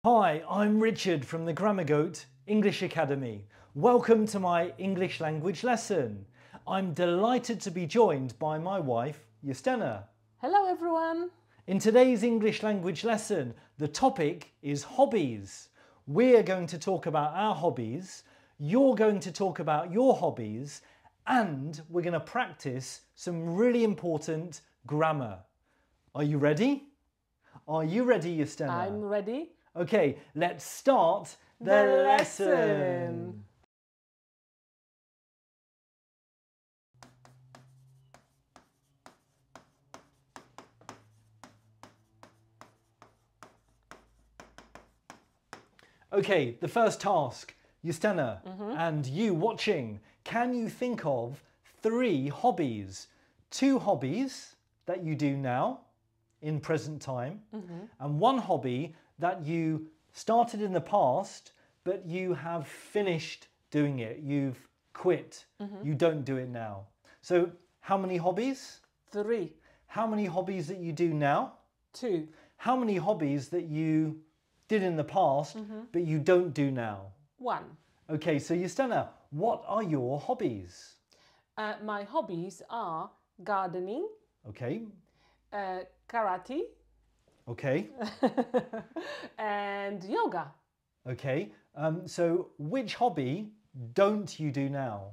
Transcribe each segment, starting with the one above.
Hi, I'm Richard from the Grammar Goat English Academy. Welcome to my English language lesson. I'm delighted to be joined by my wife, Justyna. Hello everyone! In today's English language lesson, the topic is hobbies. We're going to talk about our hobbies, you're going to talk about your hobbies, and we're going to practice some really important grammar. Are you ready? Are you ready, Justyna? I'm ready. Okay, let's start the lesson. Okay, the first task, Justyna, and you watching, can you think of 3 hobbies? 2 hobbies that you do now, in present time, and 1 hobby that you started in the past, but you have finished doing it. You've quit. You don't do it now. So how many hobbies? 3. How many hobbies that you do now? 2. How many hobbies that you did in the past, but you don't do now? 1. Okay, so Justyna, what are your hobbies? My hobbies are gardening, Okay, karate, okay, and yoga. okay. So which hobby don't you do now?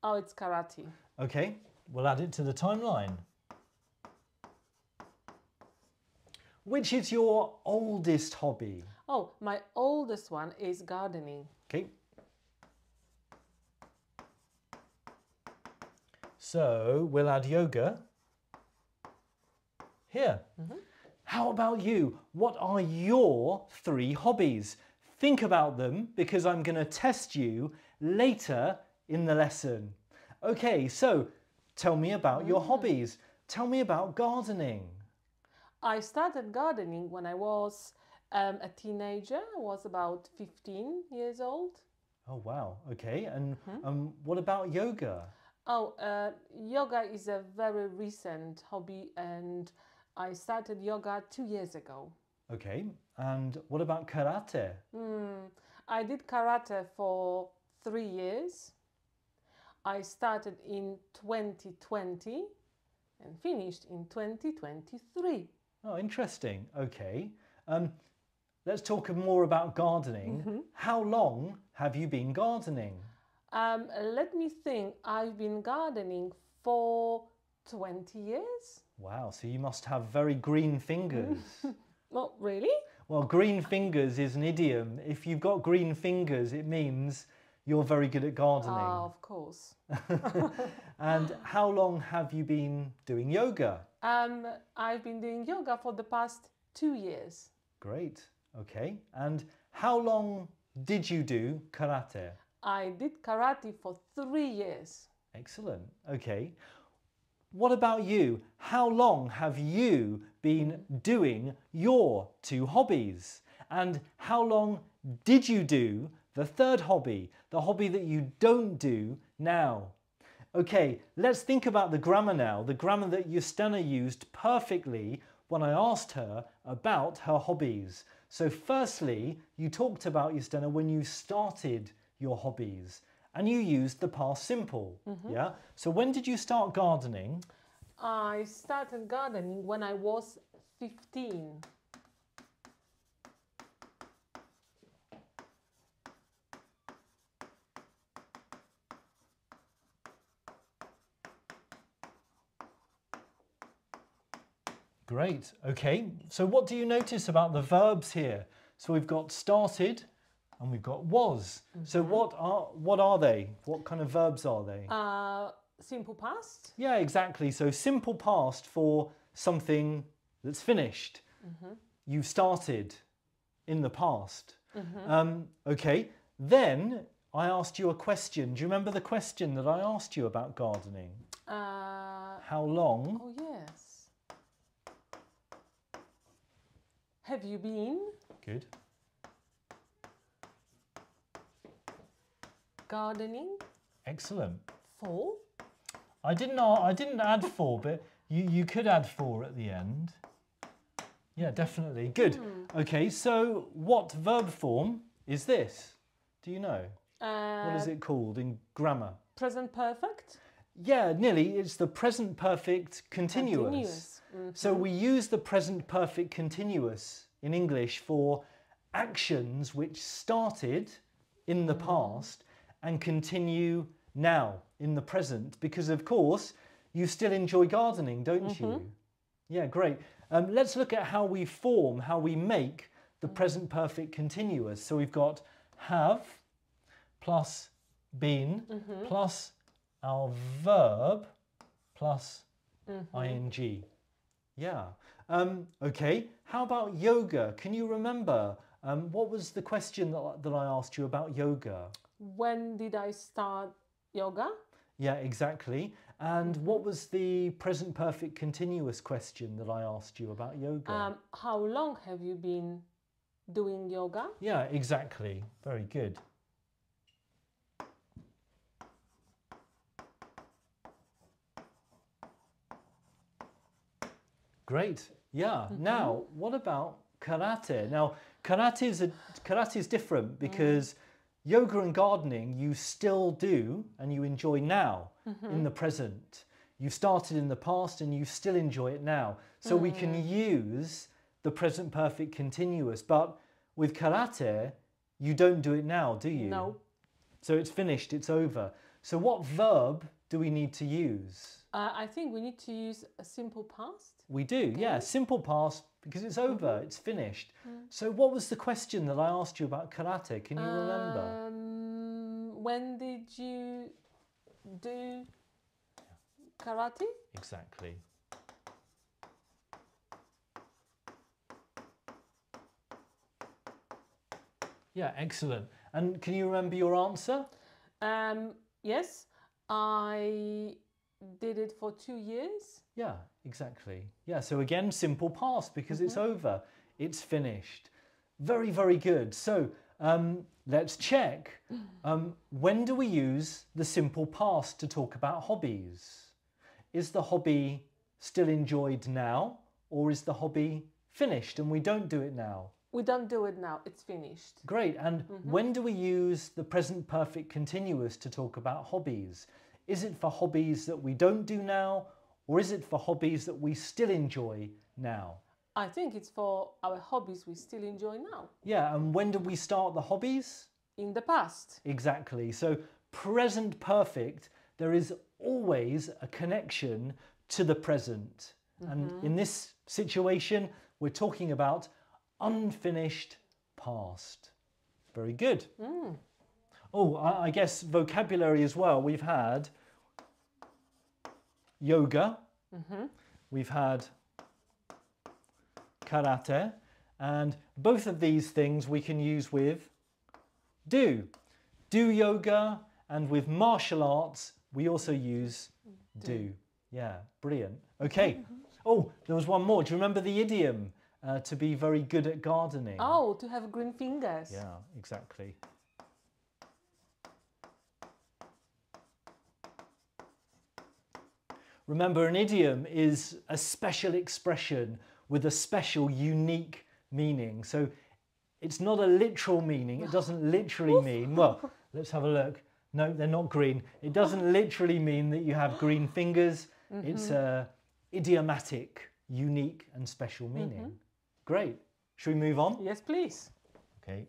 Oh, it's karate. Okay, we'll add it to the timeline. Which is your oldest hobby? Oh, my oldest one is gardening. Okay. So we'll add yoga here. How about you? What are your 3 hobbies? Think about them because I'm going to test you later in the lesson. Okay, so tell me about your hobbies. Tell me about gardening. I started gardening when I was a teenager. I was about 15 years old. Oh, wow. Okay, and what about yoga? Oh, yoga is a very recent hobby and I started yoga 2 years ago. Okay, and what about karate? I did karate for 3 years. I started in 2020 and finished in 2023. Oh, interesting. Okay. Let's talk more about gardening. How long have you been gardening? Let me think. I've been gardening for 20 years. Wow, so you must have very green fingers. Oh, really? Well, green fingers is an idiom. If you've got green fingers, it means you're very good at gardening. Of course. And how long have you been doing yoga? I've been doing yoga for the past 2 years. Great. Okay. And how long did you do karate? I did karate for 3 years. Excellent. Okay. What about you? How long have you been doing your 2 hobbies? And how long did you do the 3rd hobby, the hobby that you don't do now? Okay, let's think about the grammar now, the grammar that Justyna used perfectly when I asked her about her hobbies. So firstly, you talked about, Justyna, when you started your hobbies. And you used the past simple, yeah? So when did you start gardening? I started gardening when I was 15. Great, okay. So what do you notice about the verbs here? So we've got started and we've got was. So what are they? What kind of verbs are they? Simple past. Yeah, exactly. So simple past for something that's finished. You started in the past. Okay, then I asked you a question. Do you remember the question that I asked you about gardening? How long? Oh, yes. Have you been Good. gardening Excellent. for? I didn't add for, but you could add for at the end. Yeah, definitely. Good. Okay, so what verb form is this? Do you know? What is it called in grammar? Present perfect? Yeah, nearly. It's the present perfect continuous. So we use the present perfect continuous in English for actions which started in the past and continue now in the present, because of course you still enjoy gardening, don't you? Yeah, great. Let's look at how we form, how we make the present perfect continuous. So we've got have plus been plus our verb plus ing. Yeah. Okay. How about yoga? Can you remember what was the question that I asked you about yoga? When did I start yoga? Yeah, exactly. And what was the present perfect continuous question that I asked you about yoga? How long have you been doing yoga? Yeah, exactly. Very good. Great. Yeah. Now, what about karate? Now, karate is different because yoga and gardening you still do and you enjoy now in the present. You started in the past and you still enjoy it now. So we can use the present perfect continuous, but with karate, you don't do it now, do you? No. So it's finished, it's over. So what verb do we need to use? I think we need to use a simple past. We do, yeah, simple past because it's over, it's finished. So what was the question that I asked you about karate? Can you remember? When did you do karate? Exactly. Yeah, excellent. And can you remember your answer? Yes, I did it for 2 years. Yeah, exactly. Yeah, so again, simple past because it's over, it's finished. Very, very good. So let's check. When do we use the simple past to talk about hobbies? Is the hobby still enjoyed now, or is the hobby finished and we don't do it now? We don't do it now, it's finished. Great. And when do we use the present perfect continuous to talk about hobbies? Is it for hobbies that we don't do now, or is it for hobbies that we still enjoy now? I think it's for our hobbies we still enjoy now. Yeah, and when did we start the hobbies? In the past. Exactly. So present perfect, there is always a connection to the present. And in this situation, we're talking about unfinished past. Very good. Oh, I guess vocabulary as well. We've had yoga, we've had karate, and both of these things we can use with do. Do yoga, and with martial arts, we also use do. Yeah, brilliant. Okay. Oh, there was one more. Do you remember the idiom? To be very good at gardening. Oh, to have green fingers. Yeah, exactly. Remember, an idiom is a special expression with a special, unique meaning. So it's not a literal meaning. It doesn't literally mean, well, let's have a look. No, they're not green. It doesn't literally mean that you have green fingers. It's a idiomatic, unique and special meaning. Great. Should we move on? Yes, please. Okay.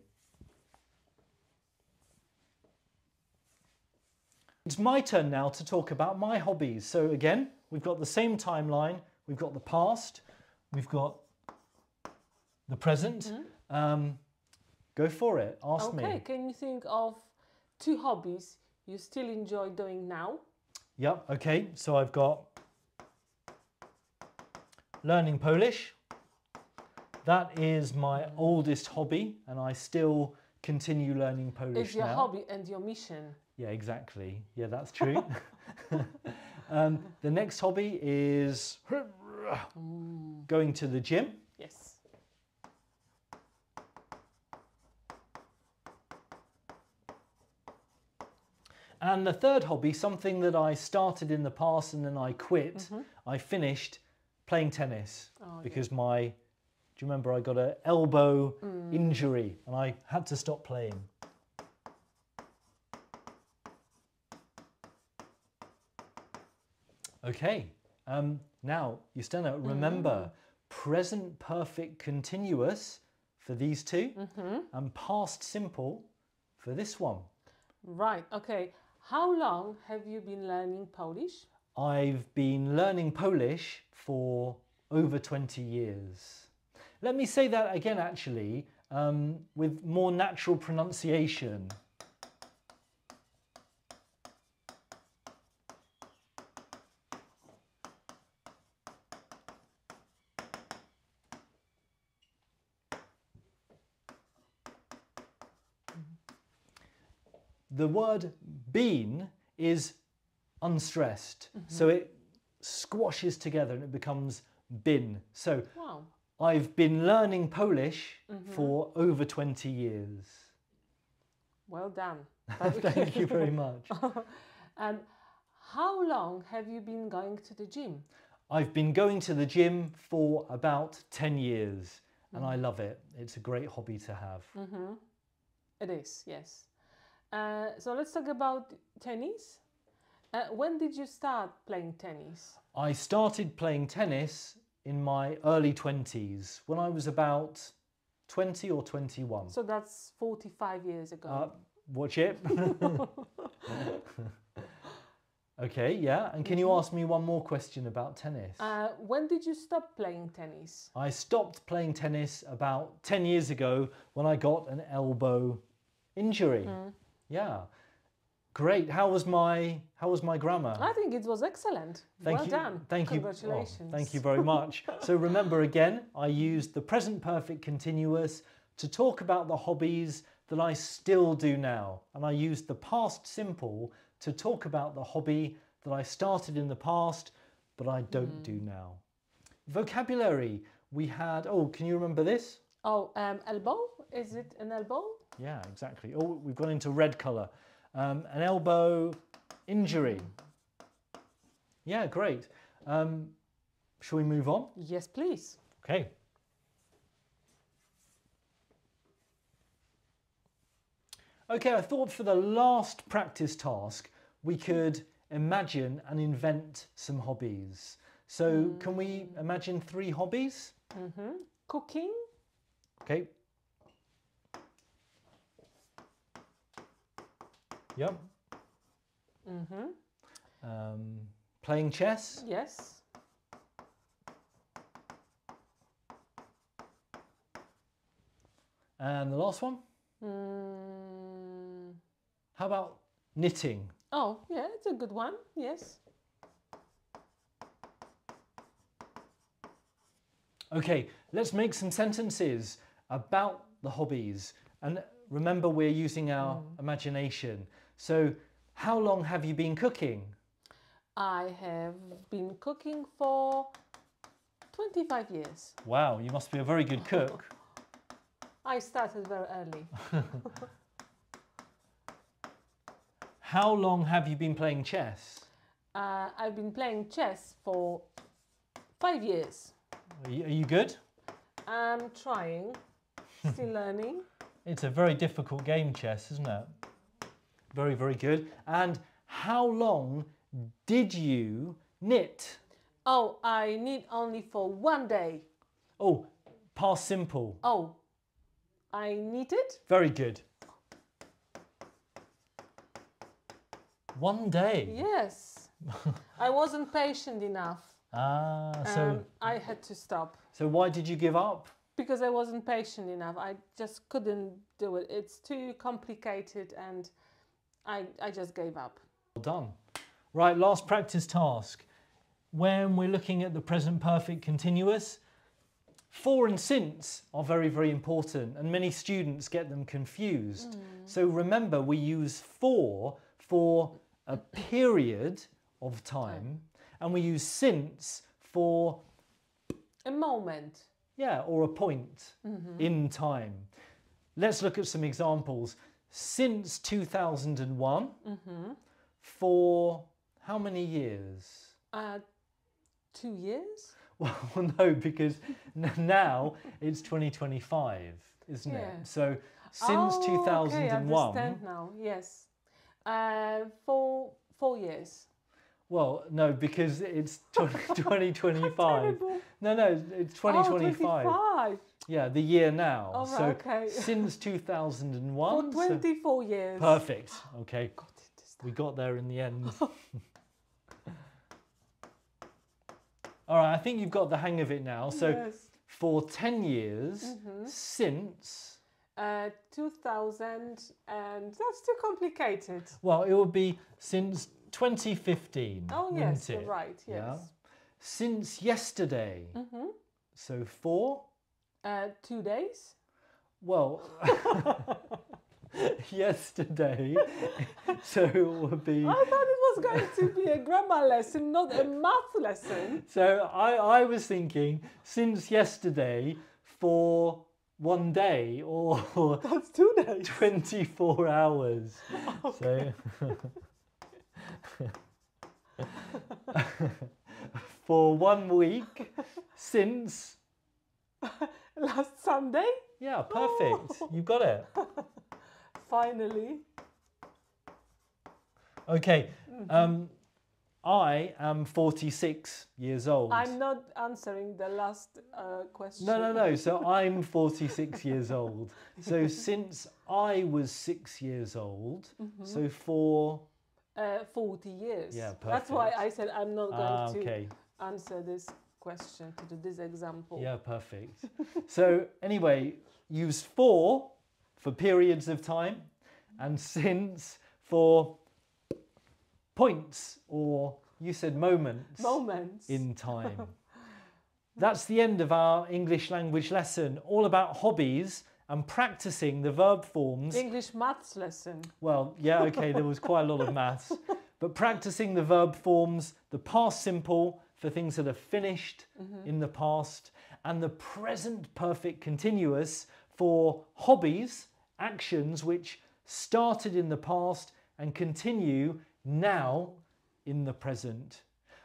It's my turn now to talk about my hobbies. So again, we've got the same timeline. We've got the past. We've got the present. Go for it. Ask me. Okay, can you think of 2 hobbies you still enjoy doing now? Yep, okay. So I've got learning Polish. That is my oldest hobby and I still continue learning Polish now. It's your hobby and your mission. Yeah, exactly. Yeah, that's true. The next hobby is going to the gym. Yes. And the third hobby, something that I started in the past and then I quit, I finished playing tennis because my Do you remember I got an elbow injury and I had to stop playing? Okay, now, Justyna, remember present perfect continuous for these two and past simple for this one. Right, okay. How long have you been learning Polish? I've been learning Polish for over 20 years. Let me say that again, actually, with more natural pronunciation. The word been is unstressed, so it squashes together and it becomes bin. So Wow. I've been learning Polish for over 20 years. Well done. Thank you very much. And how long have you been going to the gym? I've been going to the gym for about 10 years and I love it. It's a great hobby to have. It is, yes. So let's talk about tennis. When did you start playing tennis? I started playing tennis in my early 20s, when I was about 20 or 21. So that's 45 years ago. Watch it. Okay, yeah. And can you ask me one more question about tennis? When did you stop playing tennis? I stopped playing tennis about 10 years ago when I got an elbow injury. Yeah. Great. How was my grammar? I think it was excellent. Well done. Thank you. Congratulations. Oh, thank you very much. So remember again, I used the present perfect continuous to talk about the hobbies that I still do now. And I used the past simple to talk about the hobby that I started in the past, but I don't do now. Vocabulary. We had, can you remember this? Oh, elbow? Is it an elbow? Yeah, exactly. Oh, we've gone into red colour. An elbow injury. Yeah, great. Shall we move on? Yes, please. Okay. Okay, I thought for the last practice task, we could imagine and invent some hobbies. So can we imagine 3 hobbies? Cooking. Okay. Yep. Playing chess. Yes. And the last one? How about knitting? Oh, yeah, it's a good one. Yes. Okay, let's make some sentences about the hobbies. And remember, we're using our imagination. So, how long have you been cooking? I have been cooking for 25 years. Wow, you must be a very good cook. I started very early. How long have you been playing chess? I've been playing chess for 5 years. Are you good? I'm trying, still learning. It's a very difficult game, chess, isn't it? Very, very good. And how long did you knit? Oh, I knit only for 1 day. Oh, past simple. Oh, I knitted? Very good. 1 day? Yes. I wasn't patient enough. So I had to stop. So why did you give up? Because I wasn't patient enough. I just couldn't do it. It's too complicated and I just gave up. Well done. Right, last practice task. When we're looking at the present perfect continuous, for and since are very, very important and many students get them confused. So remember, we use for a period of time and we use since for a moment. Yeah, or a point in time. Let's look at some examples. Since 2001, for how many years? 2 years. Well, no, because now it's 2025, isn't it? Yeah. So since Okay, I 2001, understand now. Yes. For 4 years. well, no, because it's 2025. Terrible. No, it's 2025. 25. Yeah, the year now. All right, So okay. since 2001. For 24 years. Perfect. Okay, God, it is we got there in the end. All right, I think you've got the hang of it now. So yes. for 10 years since, 2000, and that's too complicated. well, it would be since 2015. Oh, wouldn't yes, you're it? right. Yes. Yeah. Since yesterday. So for, 2 days. well, yesterday. So it would be. I thought it was going to be a grammar lesson, not a math lesson. So I was thinking since yesterday for 1 day or That's 2 days. 24 hours. Okay. So for 1 week since. Last Sunday. Yeah, perfect. You got it. Finally. Okay. I am 46 years old. I'm not answering the last question. No. So I'm 46 years old. So since I was 6 years old, so for 40 years. Yeah, perfect. That's why I said I'm not going to okay. answer this question, to do this example. Yeah, perfect. So anyway, use for periods of time, and since for points, or you said moments. Moments. In time. That's the end of our English language lesson, all about hobbies and practicing the verb forms. English maths lesson. Well, yeah, okay, there was quite a lot of maths, but practicing the verb forms, the past simple for things that are finished in the past, and the present perfect continuous for hobbies, actions which started in the past and continue now in the present.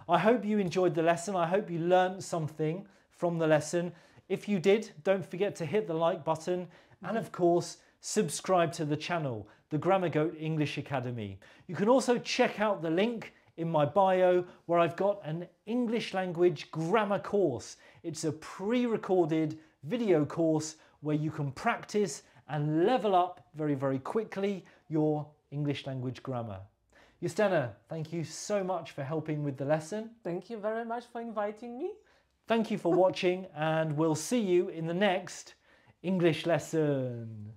I hope you enjoyed the lesson. I hope you learned something from the lesson. If you did, don't forget to hit the like button and of course subscribe to the channel, the Grammar Goat English Academy. You can also check out the link in my bio where I've got an English language grammar course. It's a pre-recorded video course where you can practice and level up very, very quickly your English language grammar. Justyna, thank you so much for helping with the lesson. Thank you very much for inviting me. Thank you for watching, and we'll see you in the next English lesson.